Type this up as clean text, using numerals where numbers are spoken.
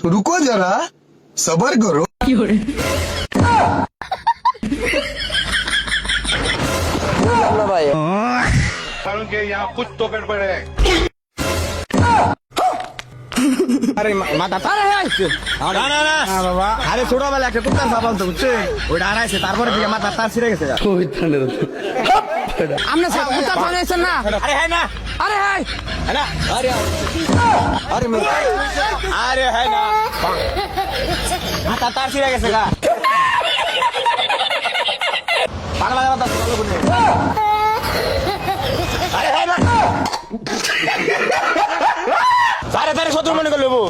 रुको जरा सबर करो। না ভাই कारण के यहाँ कुछ तो गड़बड़ है। আরে মাথা তারে আইছে না না না বাবা আরে ছোটবেলা একটা কুত্তার সাবান তো বুঝছে ওইটা আনাইছে তারপরে দিয়ে মাথা তার ছিঁড়ে গেছে আপনি উত্তর বানাইছেন না আরে হ্যাঁ না আরে হাই না আরে আরে আরে হ্যাঁ না মাথা তার ছিঁড়ে গেছে গা পাগলা মাথা ভালো করে আরে হ্যাঁ না সাড়ে 13 মনে করে নেবো